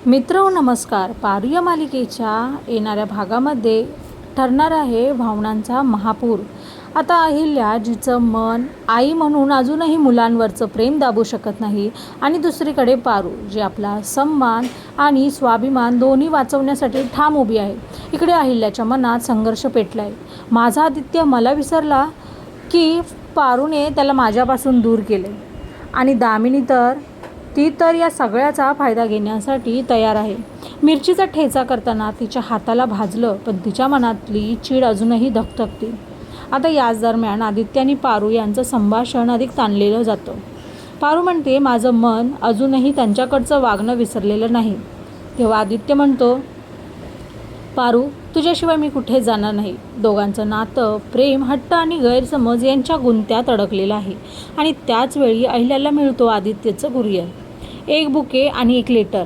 मित्र नमस्कार. पारू या मालिकेच्या येणाऱ्या भागामध्ये ठरणार आहे भावनांचा महापूर. आता अहिल्या जिचं मन आई म्हणून अजूनही मुलांवरचं प्रेम दाबू शकत नाही आणि दुसरीकडे पारू जी आपला सन्मान आणि स्वाभिमान दोन्ही वाचवण्यासाठी ठाम उभी आहे. इकडे अहिल्याच्या मनात संघर्ष पेटला आहे. माझा आदित्य मला विसरला की पारूने त्याला माझ्यापासून दूर केले आणि दामिनी ती तर या सगळ्याचा फायदा घेण्यासाठी तयार आहे. मिरचीचा ठेचा करताना तिच्या हाताला भाजलं पण तिच्या मनातली चीड अजूनही धगधगते. आता याच दरम्यान आदित्य आणि पारू यांचं संभाषण अधिक ताणलेलं जातं. पारू म्हणते माझं मन अजूनही त्यांच्याकडचं वागणं विसरलेलं नाही. तेव्हा आदित्य म्हणतो पारू तुझ्याशिवाय मी कुठे जाणार नाही. दोघांचं नातं प्रेम, हट्ट आणि गैरसमज यांच्या गुंत्यात अडकलेलं आहे आणि त्याच वेळी अहिल्याला मिळतो आदित्यचं कुरिअर. एक बुके आणि एक लेटर.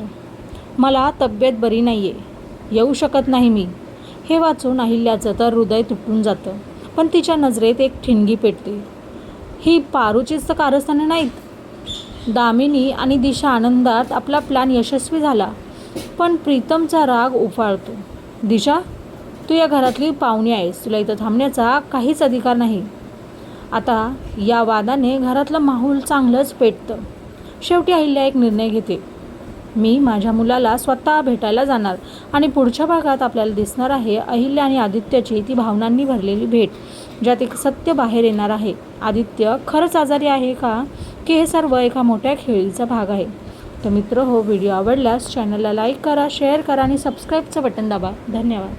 मला तब्येत बरी नाही आहे, येऊ शकत नाही मी. हे वाचून अहिल्याचं तर हृदय तुटून जातं. पण तिच्या नजरेत एक ठिणगी पेटते. ही पारूचीच तर कारस्थानं नाहीत. दामिनी आणि दिशा आनंदात आपला प्लॅन यशस्वी झाला पण प्रीतमचा राग उफाळतो. दिशा तू या घरातली पाहुणी आहेस, तुला इथं थांबण्याचा काहीच अधिकार नाही. आता या वादाने घरातलं माहोल चांगलंच पेटतं. शेवटी अहिल्या एक निर्णय घेते. मी माझ्या मुलाला स्वतः भेटायला जाणार. आणि पुढच्या भागात आपल्याला दिसणार आहे अहिल्या आणि आदित्यची ती भावनांनी भरलेली भेट ज्यात एक सत्य बाहेर येणार आहे. आदित्य खरंच आजारी आहे का की हे सर्व एका मोठ्या खेळीचा भाग आहे. तर मित्र हो, व्हिडिओ आवडल्यास चॅनलला लाईक करा, शेअर करा आणि सबस्क्राईबचं बटन दाबा. धन्यवाद.